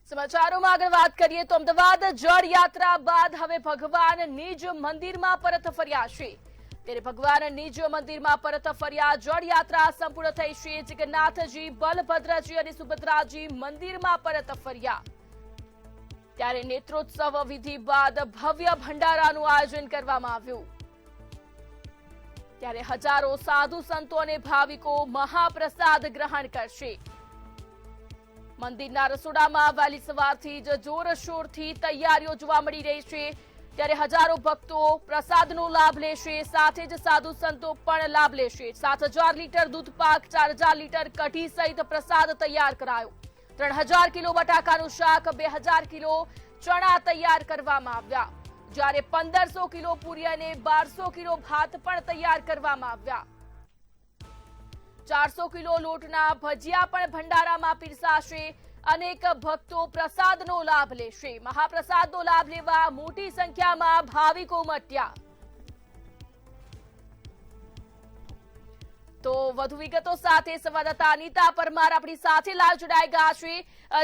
સમાચારોમાં આગળ વાત કરીએ તો અમદાવાદ જળ યાત્રા બાદ હવે ભગવાન નિજ મંદિરમાં પરત ફર્યા છે। ત્યારે ભગવાન નિજ મંદિરમાં પરત ફર્યા જળ યાત્રા સંપૂર્ણ થઈ છે। જગન્નાથજી, બલભદ્રજી અને સુભદ્રાજી મંદિરમાં પરત ફર્યા। ત્યારે નેત્રોત્સવ વિધિ બાદ ભવ્ય ભંડારાનું આયોજન કરવામાં આવ્યું। ત્યારે હજારો સાધુ સંતો અને ભાવિકો મહાપ્રસાદ ગ્રહણ કરશે। મંદિરના રસોડામાં વહેલી સવારથી જ જોરશોરથી તૈયારીઓ જોવા મળી રહી છે। ત્યારે હજારો ભક્તો પ્રસાદનો લાભ લેશે, સાથે જ સાધુ સંતો પણ લાભ લેશે। 7,000 લીટર દૂધ પાક, 4,000 લીટર કઢી સહિત પ્રસાદ તૈયાર કરાયો। 3,000 કિલો બટાકાનું શાક, 2,000 કિલો ચણા તૈયાર કરવામાં આવ્યા, જ્યારે 1,500 કિલો પૂરી અને 1,200 કિલો ભાત પણ તૈયાર કરવામાં આવ્યા। 400 કિલો લોટના ભજીયા પણ ભંડારામાં પીરસાશે। અનેક ભક્તો પ્રસાદનો લાભ લેશે। મહાપ્રસાદનો લાભ લેવા મોટી સંખ્યામાં ભાવિકો ઉમટ્યા। તો વધુ વિગતો સાથે સંવાદદાતા અનિતા પરમાર આપણી સાથે લાઈવ જોડાઈ ગયા છે।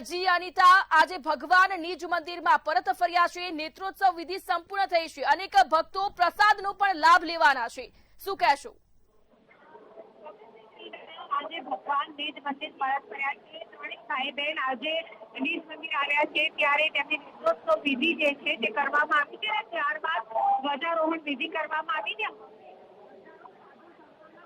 જી અનિતા, આજે ભગવાન નિજ મંદિરમાં પરત ફર્યા છે, નેત્રોત્સવ વિધિ સંપૂર્ણ થઈ છે, અનેક ભક્તો પ્રસાદનો પણ લાભ લેવાના છે, શું કહેશો? આજે ભગવાન નિજ મંદિર પરત ફર્યા છે। ત્રણેય ભાઈ બહેન આજે નિજ મંદિર આવ્યા છે, ત્યારે તેમની નેત્રોત્સવ વિધિ જે છે તે કરવામાં આવી છે। ત્યારબાદ ધ્વજારોહણ વિધિ કરવામાં આવી છે।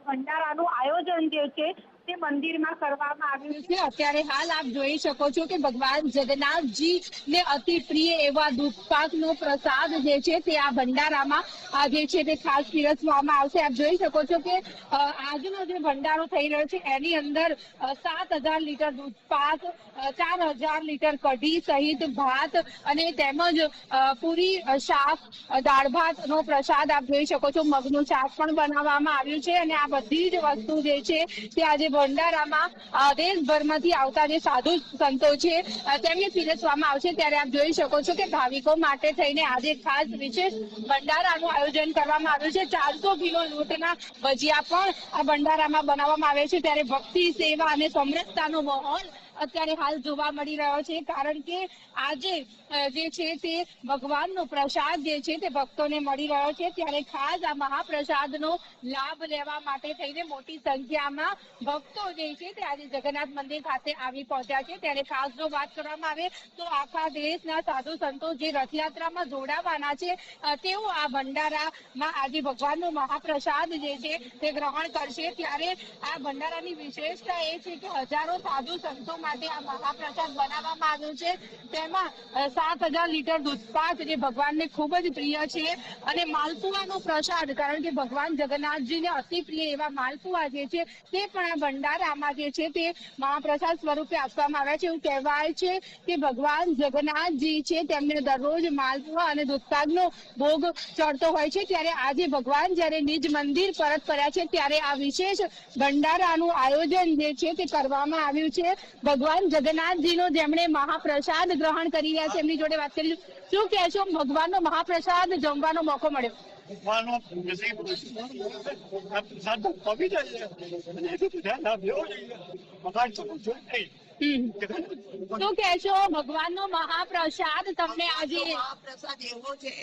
ભંડારાનું આયોજન જે છે તે મંદિરમાં કરવામાં આવ્યું છે। અત્યારે હાલ આપ જોઈ શકો છો કે ભગવાન જગન્નાથજી ને અતિ પ્રિય એવા દૂધપાકનો પ્રસાદ જે છે તે આ ભંડારામાં જે છે તે ખાસ પીરસવામાં આવશે। આપ જોઈ શકો છો કે આજનો જે ભંડારો થઈ રહ્યો છે એની અંદર 7,000 લીટર દૂધપાક, 4,000 લીટર કઢી સહિત ભાત અને તેમજ પૂરી, શાક, દાળ ભાતનો પ્રસાદ આપ જોઈ શકો છો। મગનું શાક પણ બનાવવામાં આવ્યું છે અને આ બધી જ વસ્તુ જે છે તે આજે ભંડારામાં દેશભરમાંથી આવતા જે સાધુ સંતો છે તેમને પીરસવામાં આવશે। ત્યારે આપ જોઈ શકો છો કે ભાવિકો માટે થઈને આજે ખાસ વિશેષ ભંડારાનું આયોજન કરવામાં આવ્યું છે। 400 કિલો લોટના ભજીયા પણ આ ભંડારામાં બનાવવામાં આવે છે। ત્યારે ભક્તિ, સેવા અને સમરસતાનો માહોલ અત્યારે હાલ જોવા મળી રહ્યો છે, કારણ કે આજે જે છે તે ભગવાનનો પ્રસાદ જે છે તે ભક્તોને મળી રહ્યો છે। ત્યારે ખાસ આ મહાપ્રસાદનો લાભ લેવા માટે થઈને મોટી સંખ્યામાં ભક્તો જે છે તે આજે જગન્નાથ મંદિર ખાતે આવી પહોંચ્યા છે। ત્યારે ખાસ જો વાત કરવામાં આવે તો આખા દેશના સાધુ સંતો જે રથયાત્રામાં જોડાવાના છે તેઓ આ ભંડારામાં આજે ભગવાનનો મહાપ્રસાદ જે છે તે ગ્રહણ કરશે। ત્યારે આ ભંડારાની વિશેષતા એ છે કે હજારો સાધુ સંતો માટે આ મહાપ્રસાદ બનાવવામાં આવ્યો છે। તેમાં 7,000 લીટર દૂધપાક જે ભગવાનને ખૂબ જ પ્રિય છે અને માલપુઆનો પ્રસાદ, કારણ કે ભગવાન જગન્નાથજીને અતિ પ્રિય એવા માલપુઆ જે છે તે પણ આ ભંડારામાં જે છે તે મહાપ્રસાદ સ્વરૂપે આપવામાં આવ્યા છે। એવું કહેવાય છે કે ભગવાન જગન્નાથજી છે તેમને દરરોજ માલપુઆ અને દૂધપાકનો ભોગ ચડતો હોય છે। ત્યારે આજે ભગવાન જ્યારે નિજ મંદિર પરત ફર્યા છે ત્યારે આ વિશેષ ભંડારાનું આયોજન જે છે તે કરવામાં આવ્યું છે। ભગવાન જગન્નાથજીનો જેમણે મહાપ્રસાદ ગ્રહણ કરી રહ્યા છે એમની જોડે વાત કરીશું। શું કહેશો, ભગવાનનો મહાપ્રસાદ જમવાનો મોકો મળ્યો? શું કહેશો, ભગવાનનો મહાપ્રસાદ તમને આજે? મહાપ્રસાદ એવો છે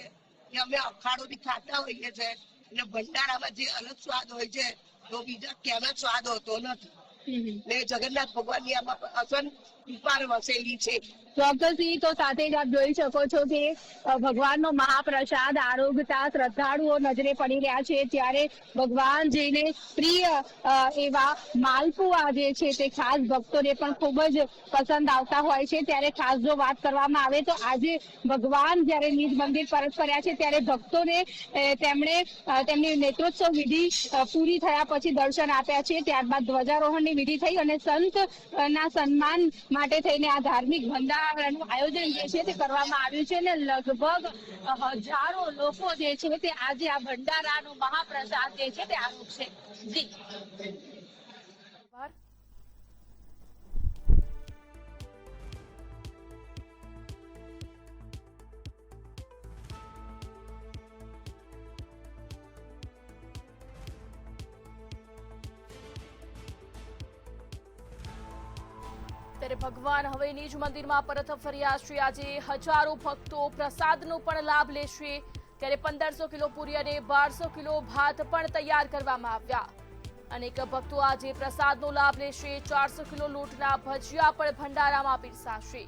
કે અમે અખાડો બી ખાતા હોઈએ છે અને ભંડારામાં જે અલગ સ્વાદ હોય છે તો બીજા ક્યાંનો સ્વાદ હોતો નથી ને જગન્નાથ ભગવાનની આમાં અસન કૃપા વસેલી છે। ચોક્કસથી તો સાથે જ આપ જોઈ શકો છો કે ભગવાનનો મહાપ્રસાદ આરોગતા શ્રદ્ધાળુઓ નજરે પડી રહ્યા છે। ત્યારે ભગવાનજીને પ્રિય એવા માલપુઆ જે છે તે ખાસ ભક્તોને પણ ખૂબ જ પસંદ આવતા હોય છે। ત્યારે ખાસ જો વાત કરવામાં આવે તો આજે ભગવાન જ્યારે નિજ મંદિર પરત ફર્યા છે ત્યારે ભક્તોને તેમણે તેમની નેત્રોત્સવ વિધિ પૂરી થયા પછી દર્શન આપ્યા છે। ત્યારબાદ ધ્વજારોહણની વિધિ થઈ અને સંતના સન્માન માટે થઈને આ ધાર્મિક ભંડારાનું આયોજન જે છે તે કરવામાં આવ્યું છે અને લગભગ હજારો લોકો જે છે તે આજે આ ભંડારાનો મહાપ્રસાદ જે છે તે આરોગશે। જી ત્યારે ભગવાન હવે નિજ મંદિરમાં પરત ફર્યા છે। આજે હજારો ભક્તો પ્રસાદનો પણ લાભ લેશે। ત્યારે 1500 કિલો પૂરી અને 1200 કિલો ભાત પણ તૈયાર કરવામાં આવ્યા। અનેક ભક્તો આજે પ્રસાદનો લાભ લેશે। 400 કિલો લોટના ભજીયા પણ ભંડારામાં પીરસાશે।